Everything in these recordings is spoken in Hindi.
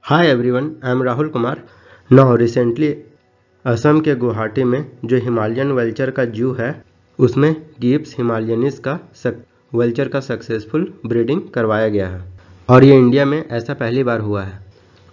Hi everyone, I am Rahul Kumar. Now recently Assam के गुवाहाटी में जो हिमालयन वल्चर का जू है उसमें गिब्स हिमालयनिस का वल्चर का सक्सेसफुल ब्रीडिंग करवाया गया है और ये इंडिया में ऐसा पहली बार हुआ है।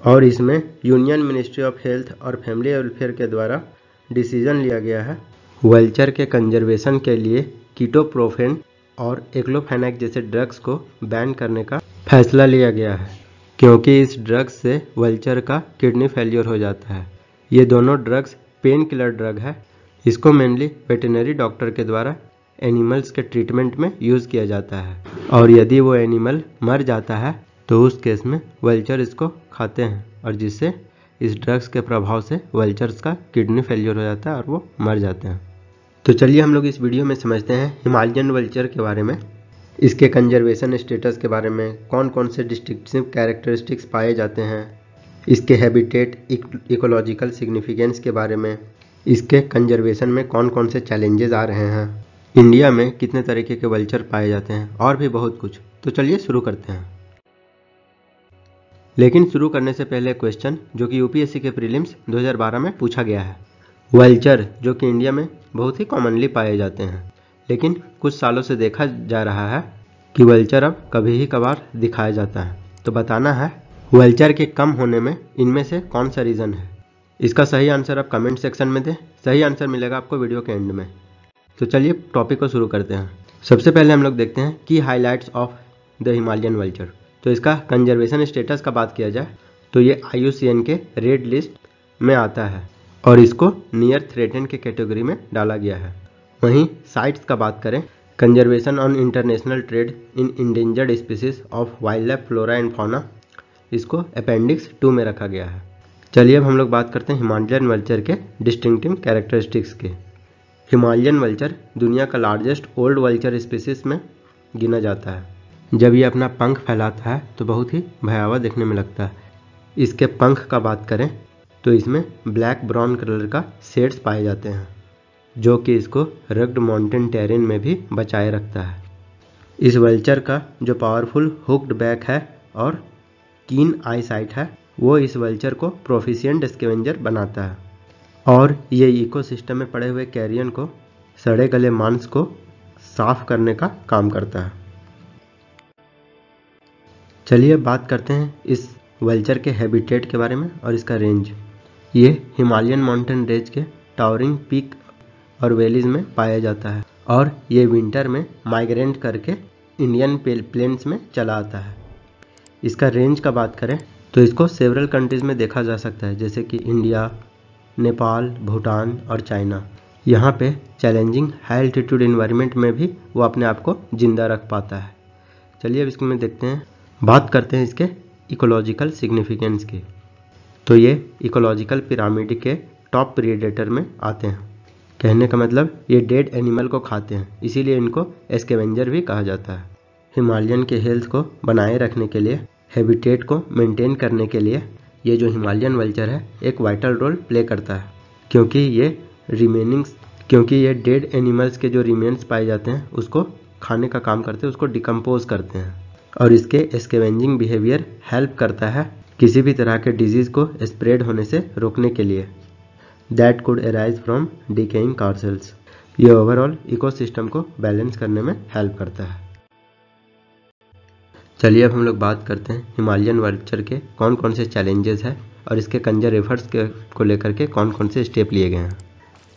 और इसमें यूनियन मिनिस्ट्री ऑफ हेल्थ और फैमिली वेलफेयर के द्वारा डिसीजन लिया गया है वल्चर के कंजर्वेशन के लिए कीटोप्रोफेन और एक्लोफेनेक जैसे ड्रग्स को बैन करने का फैसला लिया गया है, क्योंकि इस ड्रग्स से वल्चर का किडनी फेलियर हो जाता है। ये दोनों ड्रग्स पेन किलर ड्रग है। इसको मेनली वेटरनरी डॉक्टर के द्वारा एनिमल्स के ट्रीटमेंट में यूज़ किया जाता है और यदि वो एनिमल मर जाता है तो उस केस में वल्चर इसको खाते हैं और जिससे इस ड्रग्स के प्रभाव से वल्चर्स का किडनी फेलियर हो जाता है और वो मर जाते हैं। तो चलिए हम लोग इस वीडियो में समझते हैं हिमालयन वल्चर के बारे में, इसके कंजर्वेशन स्टेटस के बारे में, कौन कौन से डिस्टिंक्टिव कैरेक्टरिस्टिक्स पाए जाते हैं, इसके हैबिटेट इकोलॉजिकल सिग्निफिकेंस के बारे में, इसके कंजर्वेशन में कौन कौन से चैलेंजेस आ रहे हैं, इंडिया में कितने तरीके के वल्चर पाए जाते हैं और भी बहुत कुछ। तो चलिए शुरू करते हैं। लेकिन शुरू करने से पहले क्वेश्चन जो कि यूपीएससी के प्रीलिम्स 2012 में पूछा गया है। वल्चर जो कि इंडिया में बहुत ही कॉमनली पाए जाते हैं, लेकिन कुछ सालों से देखा जा रहा है कि वल्चर अब कभी ही कभार दिखाया जाता है। तो बताना है वल्चर के कम होने में इनमें से कौन सा रीज़न है। इसका सही आंसर आप कमेंट सेक्शन में दें। सही आंसर मिलेगा आपको वीडियो के एंड में। तो चलिए टॉपिक को शुरू करते हैं। सबसे पहले हम लोग देखते हैं की highlights of the Himalayan vulture. तो इसका कंजर्वेशन स्टेटस का बात किया जाए तो ये IUCN के रेड लिस्ट में आता है और इसको नियर थ्रेटेंड के कैटेगरी में डाला गया है। वहीं साइट्स का बात करें, conservation on international trade in endangered species of wild life flora and fauna, इसको अपेंडिक्स 2 में रखा गया है। चलिए अब हम लोग बात करते हैं हिमालयन वल्चर के डिस्टिंक्टिव कैरेक्टरिस्टिक्स के। हिमालयन वल्चर दुनिया का लार्जेस्ट ओल्ड वल्चर स्पीसीज में गिना जाता है। जब ये अपना पंख फैलाता है तो बहुत ही भयावह देखने में लगता है। इसके पंख का बात करें तो इसमें ब्लैक ब्राउन कलर का शेड्स पाए जाते हैं जो कि इसको रग्ड माउंटेन टेरेन में भी बचाए रखता है। इस वल्चर का जो पावरफुल हुक्ड बैक है और कीन आई साइट है वो इस वल्चर को प्रोफिशिएंट स्कैवेंजर बनाता है और ये इकोसिस्टम में पड़े हुए कैरियन को सड़े गले मांस को साफ करने का काम करता है। चलिए बात करते हैं इस वल्चर के हैबिटेट के बारे में और इसका रेंज। ये हिमालयन माउंटेन रेंज के टावरिंग पीक और वैलीज में पाया जाता है और ये विंटर में माइग्रेट करके इंडियन प्लेन्स में चला आता है। इसका रेंज का बात करें तो इसको सेवरल कंट्रीज में देखा जा सकता है, जैसे कि इंडिया, नेपाल, भूटान और चाइना। यहाँ पे चैलेंजिंग हाई एल्टीट्यूड इन्वायरमेंट में भी वो अपने आप को जिंदा रख पाता है। चलिए अब इसमें देखते हैं, बात करते हैं इसके इकोलॉजिकल सिग्निफिकेंस की। तो ये इकोलॉजिकल पिरामिड के टॉप प्रीडेटर में आते हैं। कहने का मतलब ये डेड एनिमल को खाते हैं, इसीलिए इनको स्कैवेंजर भी कहा जाता है। हिमालयन के हेल्थ को बनाए रखने के लिए, हैबिटेट को मेंटेन करने के लिए ये जो हिमालयन वल्चर है एक वाइटल रोल प्ले करता है, क्योंकि ये डेड एनिमल्स के जो रिमेन्स पाए जाते हैं उसको खाने का काम करते हैं, उसको डिकम्पोज करते हैं और इसके स्कैवेंजिंग बिहेवियर हेल्प करता है किसी भी तरह के डिजीज़ को स्प्रेड होने से रोकने के लिए that could arise from decaying carcasses. ये ओवरऑल इकोसिस्टम को बैलेंस करने में हेल्प करता है। चलिए अब हम लोग बात करते हैं हिमालयन वल्चर के कौन कौन से चैलेंजेस हैं और इसके कंजर एफर्ट्स को लेकर के कौन कौन से स्टेप लिए गए हैं।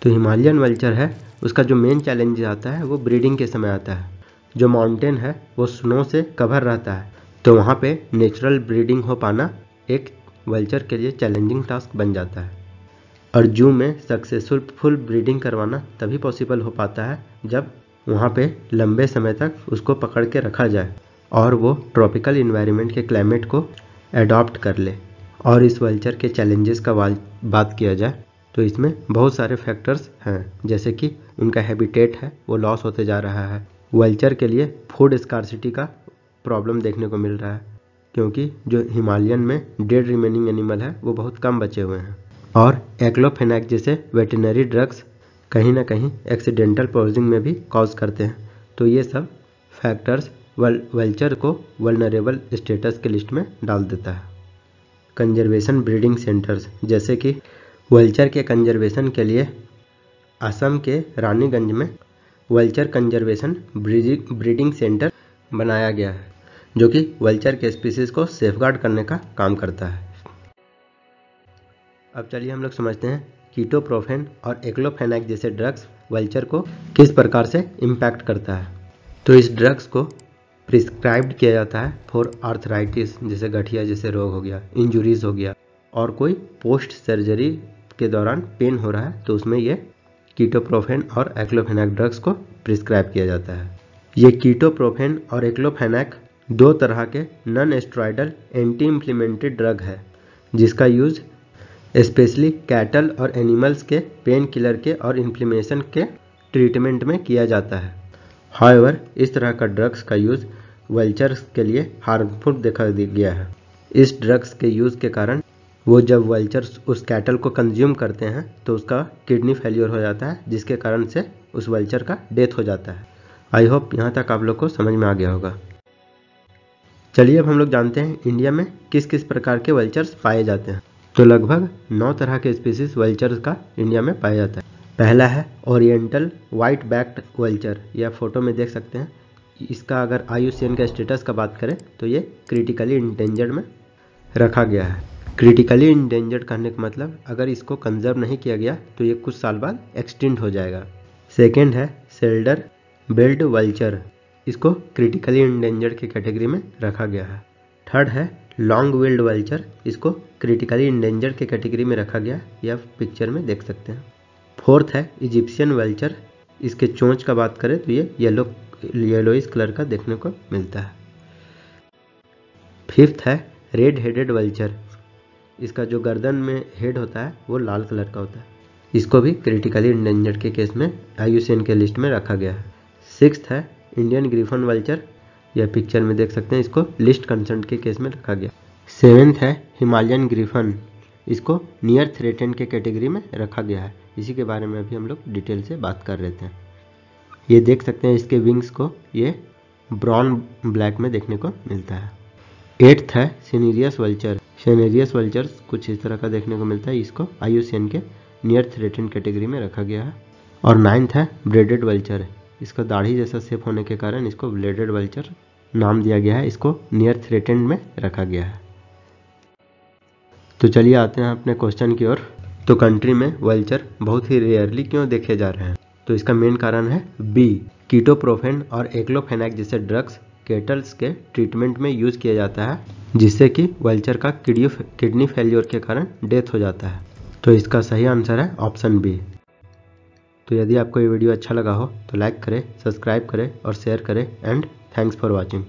तो हिमालयन वल्चर है उसका जो मेन चैलेंज आता है वो ब्रीडिंग के समय आता है। जो माउंटेन है वो स्नो से कवर रहता है, तो वहाँ पे नेचुरल ब्रीडिंग हो पाना एक वल्चर के लिए चैलेंजिंग टास्क बन जाता है। और जू में सक्सेसफुल ब्रीडिंग करवाना तभी पॉसिबल हो पाता है जब वहाँ पे लंबे समय तक उसको पकड़ के रखा जाए और वो ट्रॉपिकल इन्वायरमेंट के क्लाइमेट को एडॉप्ट कर ले। और इस वल्चर के चैलेंजेस का बात किया जाए तो इसमें बहुत सारे फैक्टर्स हैं, जैसे कि उनका हैबिटेट है वो लॉस होते जा रहा है। वल्चर के लिए फूड स्कार्सिटी का प्रॉब्लम देखने को मिल रहा है, क्योंकि जो हिमालयन में डेड रिमेनिंग एनिमल है वो बहुत कम बचे हुए हैं और एक्लोफेनेक जैसे वेटरनरी ड्रग्स कहीं ना कहीं एक्सीडेंटल पॉइजनिंग में भी कॉज करते हैं। तो ये सब फैक्टर्स वल्चर को वल्नरेबल स्टेटस के लिस्ट में डाल देता है। कंजर्वेशन ब्रीडिंग सेंटर्स, जैसे कि वल्चर के कंजर्वेशन के लिए असम के रानीगंज में वल्चर कंजर्वेशन ब्रीडिंग सेंटर बनाया गया है, जो कि वल्चर के स्पीसीज को सेफगार्ड करने का काम करता है। अब चलिए हम लोग समझते हैं कीटोप्रोफेन और एक्लोफेनैक जैसे ड्रग्स वल्चर को किस प्रकार से इम्पैक्ट करता है। तो इस ड्रग्स को प्रिस्क्राइब्ड किया जाता है फॉर आर्थराइटिस, जैसे गठिया जैसे रोग हो गया, इंजुरीज हो गया, और कोई पोस्ट सर्जरी के दौरान पेन हो रहा है तो उसमें ये कीटोप्रोफेन और एक्लोफेनैक ड्रग्स को प्रिस्क्राइब किया जाता है। ये कीटोप्रोफेन और एक्लोफेनैक दो तरह के non steroidal anti inflammatory drug है, जिसका यूज स्पेशली कैटल और एनिमल्स के पेन किलर के और इन्फ्लेमेशन के ट्रीटमेंट में किया जाता है। हाउएवर, इस तरह का ड्रग्स का यूज वल्चर्स के लिए हार्मफुल देखा गया है। इस ड्रग्स के यूज के कारण वो जब वल्चर्स उस कैटल को कंज्यूम करते हैं तो उसका किडनी फेलियर हो जाता है, जिसके कारण से उस वल्चर का डेथ हो जाता है। आई होप यहाँ तक आप लोग को समझ में आ गया होगा। चलिए अब हम लोग जानते हैं इंडिया में किस किस प्रकार के वल्चर्स पाए जाते हैं। तो लगभग 9 तरह के स्पीसीज वल्चर्स का इंडिया में पाया जाता है। पहला है ओरिएंटल व्हाइट बैक्ड वल्चर, यह फोटो में देख सकते हैं। इसका अगर IUCN का स्टेटस का बात करें तो ये क्रिटिकली इंडेंजर्ड में रखा गया है। क्रिटिकली इंडेंजर्ड कहने का मतलब अगर इसको कंजर्व नहीं किया गया तो ये कुछ साल बाद एक्सटिंक्ट हो जाएगा। सेकेंड है सेल्डर बेल्ट वल्चर, इसको क्रिटिकली इंडेंजर्ड की कैटेगरी में रखा गया है। थर्ड है लॉन्ग विल्ड वल्चर, इसको क्रिटिकली इंडेंजर्ड की कैटेगरी में रखा गया, यह पिक्चर में देख सकते हैं। फोर्थ है इजिप्शियन वल्चर, इसके चोंच का बात करें तो ये येलोइश कलर का देखने को मिलता है। फिफ्थ है रेड हेडेड वल्चर, इसका जो गर्दन में हेड होता है वो लाल कलर का होता है, इसको भी क्रिटिकली इंडेंजर्ड के केस में IUCN के लिस्ट में रखा गया है। सिक्स्थ है इंडियन ग्रिफन वल्चर, यह पिक्चर में देख सकते हैं, इसको लिस्ट कंसर्न के केस में रखा गया। सेवेंथ है हिमालयन ग्रिफन, इसको नियर थ्रेटेंड के कैटेगरी में रखा गया है। इसी के बारे में अभी हम लोग डिटेल से बात कर रहे थे। ये देख सकते हैं इसके विंग्स को, ये ब्राउन ब्लैक में देखने को मिलता है। एट्थ है सिनेरियस वल्चर, सिनेरियस वल्चर्स कुछ इस तरह का देखने को मिलता है, इसको IUCN के नियर थ्रेटेंड कैटेगरी में रखा गया है। और नाइन्थ है ब्रेडेड वल्चर, इसका दाढ़ी जैसा शेप होने के कारण इसको ब्लेडेड वल्चर नाम दिया गया है, इसको नियर थ्रेटेंड में रखा गया है। तो चलिए आते हैं अपने क्वेश्चन की ओर। तो कंट्री में वल्चर बहुत ही रेयरली क्यों देखे जा रहे हैं? तो इसका मेन कारण है बी, कीटोप्रोफेन और एक्लोफेनैक जैसे ड्रग्स केटल्स के ट्रीटमेंट में यूज किया जाता है, जिससे कि वल्चर का किडनी फेलियर के कारण डेथ हो जाता है। तो इसका सही आंसर है ऑप्शन बी। तो यदि आपको ये वीडियो अच्छा लगा हो तो लाइक करें, सब्सक्राइब करें और शेयर करें एंड थैंक्स फॉर वॉचिंग।